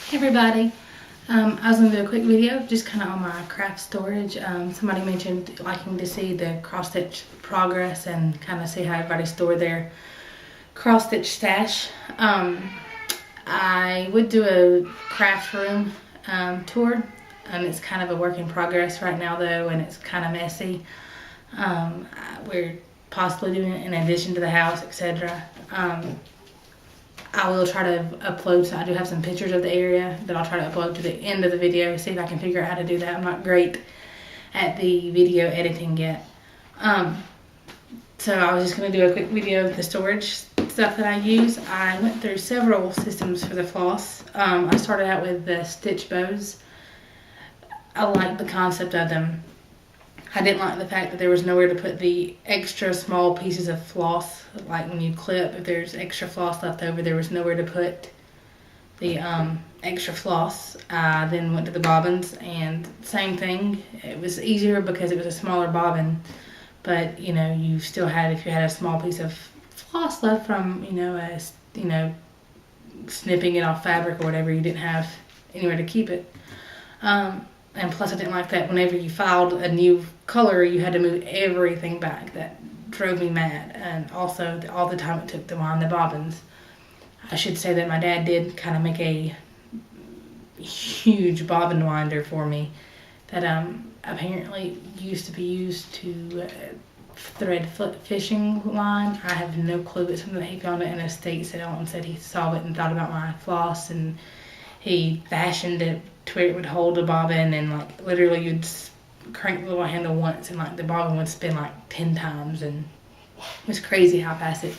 Hey everybody, I was going to do a quick video just kind of on my craft storage. Somebody mentioned liking to see the cross stitch progress and kind of see how everybody stored their cross stitch stash. I would do a craft room tour, and it's kind of a work in progress right now though, and it's kind of messy. We're possibly doing it in addition to the house, etc. I will try to upload, so I do have some pictures of the area that I'll try to upload to the end of the video, see if I can figure out how to do that. I'm not great at the video editing yet. So I was just going to do a quick video of the storage stuff that I use. I went through several systems for the floss. I started out with the stitch bows. I like the concept of them. I didn't like the fact that there was nowhere to put the extra small pieces of floss. Like when you clip, if there's extra floss left over, there was nowhere to put the extra floss. I then went to the bobbins, and same thing. It was easier because it was a smaller bobbin, but you know, you still had, if you had a small piece of floss left from snipping it off fabric or whatever, you didn't have anywhere to keep it. And plus I didn't like that whenever you filed a new color, you had to move everything back. That drove me mad. And also all the time it took to wind the bobbins. I should say that my dad did kind of make a huge bobbin winder for me that apparently used to be used to thread fishing line. I have no clue. It's something that he found it in a estate sale and said he saw it and thought about my floss, and he fashioned it to where it would hold a bobbin, and like literally you'd crank the little handle once and like the bobbin would spin like 10 times, and it was crazy how fast it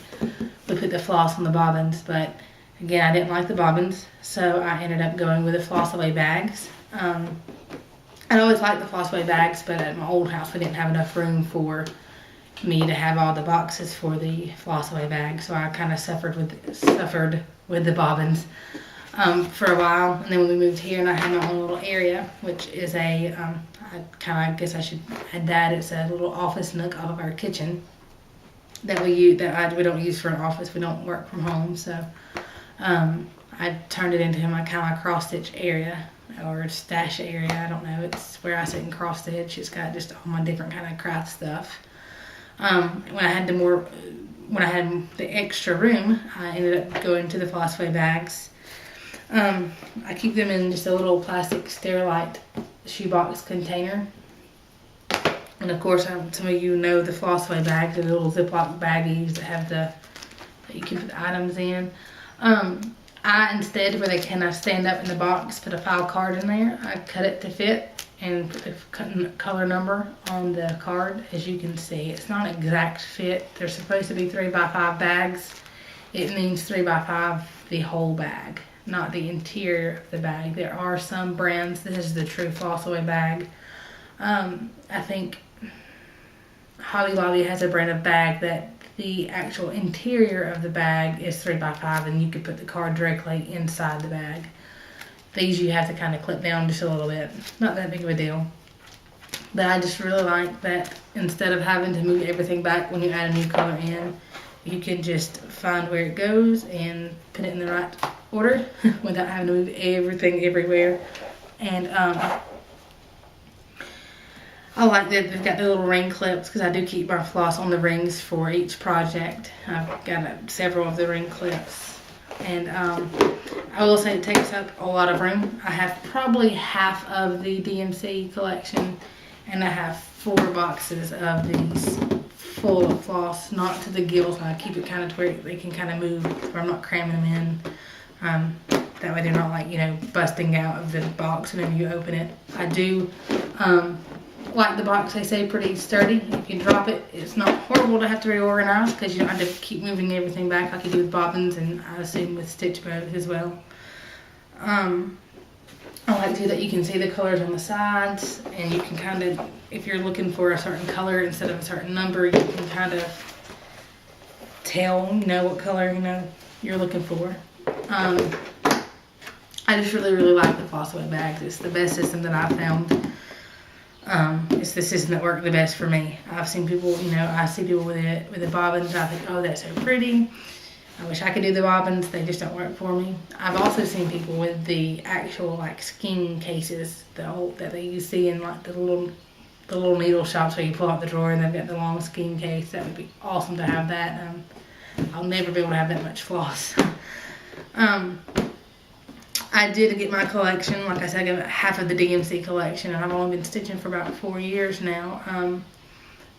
would put the floss on the bobbins. But again, I didn't like the bobbins, so I ended up going with the Floss-away bags. I always liked the Floss-away bags, but at my old house we didn't have enough room for me to have all the boxes for the Floss-away bag, so I kind of suffered with the bobbins for a while. And then when we moved here and I had my own little area, which is a I guess I should add that it's a little office nook off of our kitchen that we use, we don't use for an office. We don't work from home, so I turned it into my kind of cross stitch area or stash area. I don't know. It's where I sit and cross stitch. It's got just all my different kind of craft stuff. When I had the extra room, I ended up going to the Floss-away bags. I keep them in just a little plastic Sterilite shoebox container. And of course, some of you know the Floss-away bags, the little Ziploc baggies that have that you can put the items in. I instead, where they cannot stand up in the box, put a file card in there. I cut it to fit and put the color number on the card. As you can see, it's not an exact fit. They're supposed to be 3x5 bags. It means 3x5 the whole bag, not the interior of the bag. There are some brands, this is the true Floss-away bag. I think Hobby Lobby has a brand of bag that the actual interior of the bag is 3x5, and you could put the card directly inside the bag. These you have to kind of clip down just a little bit. Not that big of a deal. But I just really like that instead of having to move everything back when you add a new color in, you can just find where it goes and put it in the right order without having to move everything everywhere. And I like that they've got the little ring clips, because I do keep my floss on the rings for each project. I've got several of the ring clips. And I will say it takes up a lot of room. I have probably half of the DMC collection, and I have 4 boxes of these full of floss, not to the gills. I keep it kind of to where they can kind of move, where I'm not cramming them in. That way they're not like, busting out of the box whenever you open it. I do like the box. They say pretty sturdy. If you drop it, it's not horrible to have to reorganize, because you don't have to keep moving everything back like you do with bobbins, and I assume with stitch bows as well. I like too that you can see the colors on the sides, and you can kind of, if you're looking for a certain color instead of a certain number, you can kind of tell, what color, you're looking for. I just really like the Floss-away bags. It's the best system that I've found. It's the system that worked the best for me. I've seen people, I see people with the bobbins. I think, oh, that's so pretty. I wish I could do the bobbins, they just don't work for me. I've also seen people with the actual like skein cases, the old that they you see in like the little needle shops where you pull out the drawer and they've got the long skein case. That would be awesome to have that. I'll never be able to have that much floss. I did get my collection, like I said, I got half of the DMC collection, and I've only been stitching for about 4 years now.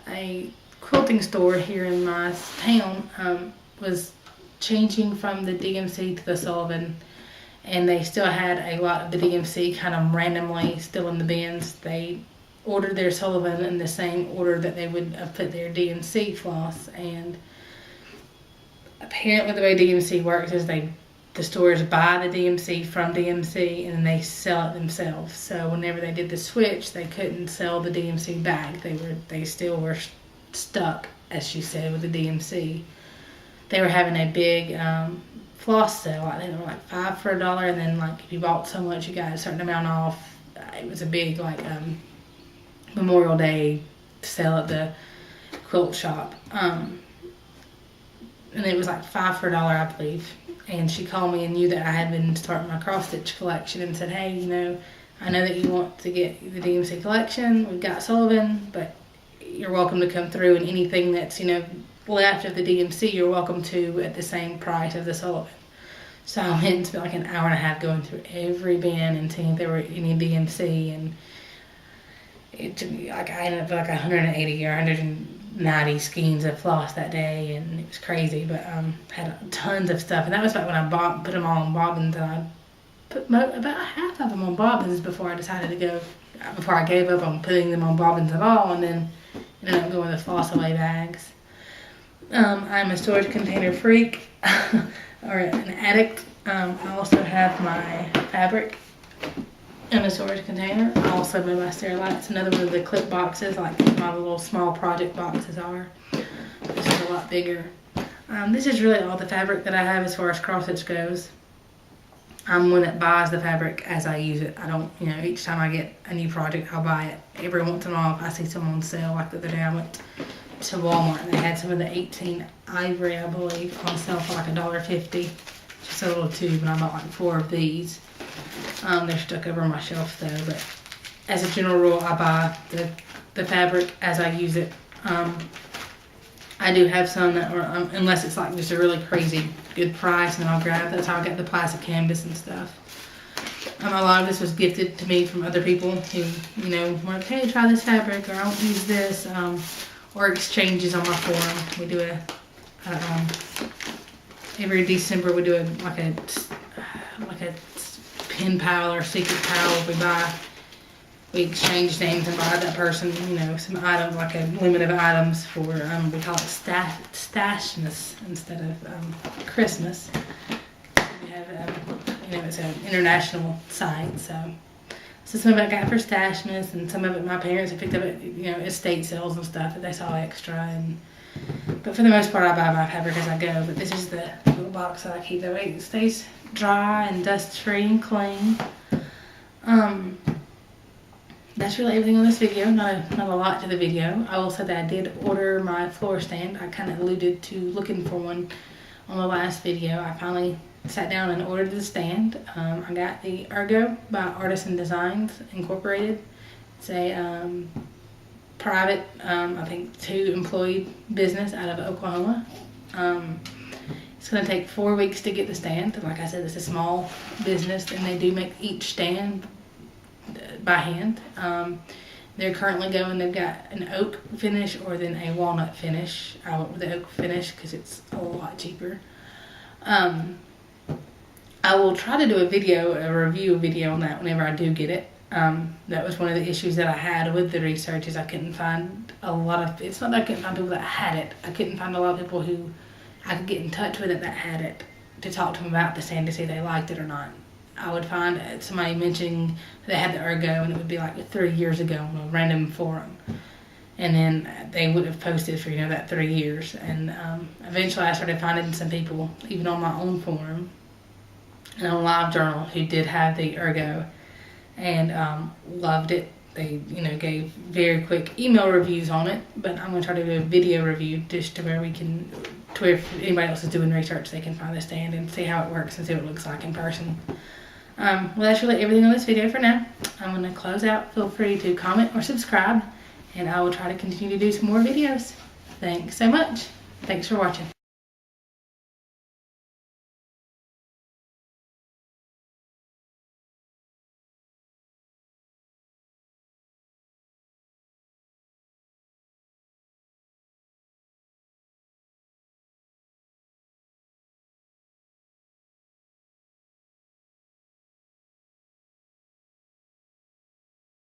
A quilting store here in my town was changing from the DMC to the Sullivan, and they still had a lot of the DMC kind of randomly still in the bins. They ordered their Sullivan in the same order that they would have put their DMC floss, and apparently the way DMC works is the stores buy the DMC from DMC and then they sell it themselves. So whenever they did the switch, they couldn't sell the DMC back. They still were stuck, as she said, with the DMC. They were having a big floss sale. I think they were like $5 for $1, and then like if you bought so much, you got a certain amount off. It was a big like Memorial Day sale at the quilt shop. And it was like $5 for $1, I believe. And she called me and knew that I had been starting my cross stitch collection and said, hey, you know, I know that you want to get the DMC collection. We've got Sullivan, but you're welcome to come through, and anything that's, you know, left of the DMC, you're welcome to at the same price of the Sullivan. So I went and spent like an hour and a half going through every bin and seeing if there were any DMC, and it took me like, I ended up with like 180 or 190 skeins of floss that day, and it was crazy. But had tons of stuff, and that was like when I put them all on bobbins, and I put about half of them on bobbins before I decided to go, before I gave up on putting them on bobbins at all, and then ended up going with Floss-away bags. I'm a storage container freak or an addict. I also have my fabric in a storage container. I also buy my Sterilites, another one of the clip boxes, like my little small project boxes are. This is a lot bigger. This is really all the fabric that I have as far as cross stitch goes. I'm one that buys the fabric as I use it. I don't, you know, each time I get a new project, I'll buy it. Every once in a while, if I see some on sale, like the other day I went to Walmart and they had some of the 18 ivory, I believe, on sale for like $1.50. Just a little tube, and I bought like 4 of these. They're stuck over my shelf though, but as a general rule, I buy the fabric as I use it. I do have some that are, unless it's like just a really crazy good price, and I'll grab. That's how I got the plastic canvas and stuff. A lot of this was gifted to me from other people who, you know, were like, hey, try this fabric, or I don't use this, or exchanges on my forum. We do every December we do like a pen pal or secret pal. We exchange names and buy that person, you know, some items, like a limit of items for, we call it Stashmas instead of Christmas. We have, you know, it's an international site, so some of it I got for Stashmas, and some of it my parents have picked up at, you know, estate sales and stuff that they saw extra. But for the most part, I buy my fabric as I go. But this is the little box that I keep. That way it stays dry and dust-free and clean. That's really everything on this video. Not a lot to the video. I will say that I did order my floor stand. I kind of alluded to looking for one on the last video. I finally sat down and ordered the stand. I got the Ergo by Artisan Designs Incorporated. It's a private, I think 2-employee business out of Oklahoma. It's going to take 4 weeks to get the stand. Like I said, it's a small business, and they do make each stand by hand. They're currently going, they've got an oak finish or then a walnut finish. I went with the oak finish because it's a lot cheaper. I will try to do a review video on that whenever I do get it. That was one of the issues that I had with the research, is I couldn't find a lot of, it's not that I couldn't find people that had it. I couldn't find a lot of people who I could get in touch with it that had it, to talk to them about the stand to see if they liked it or not. I would find somebody mentioning they had the Ergo, and it would be like 3 years ago on a random forum. And then they would have posted for, you know, that 3 years. And eventually I started finding some people, even on my own forum and on LiveJournal, who did have the Ergo and loved it. They, you know, gave very quick email reviews on it, but I'm going to try to do a video review just to where we can to where if anybody else is doing research, they can find the stand and see how it works and see what it looks like in person. Well, that's really everything on this video for now. I'm going to close out. Feel free to comment or subscribe, and I will try to continue to do some more videos. Thanks so much. Thanks for watching.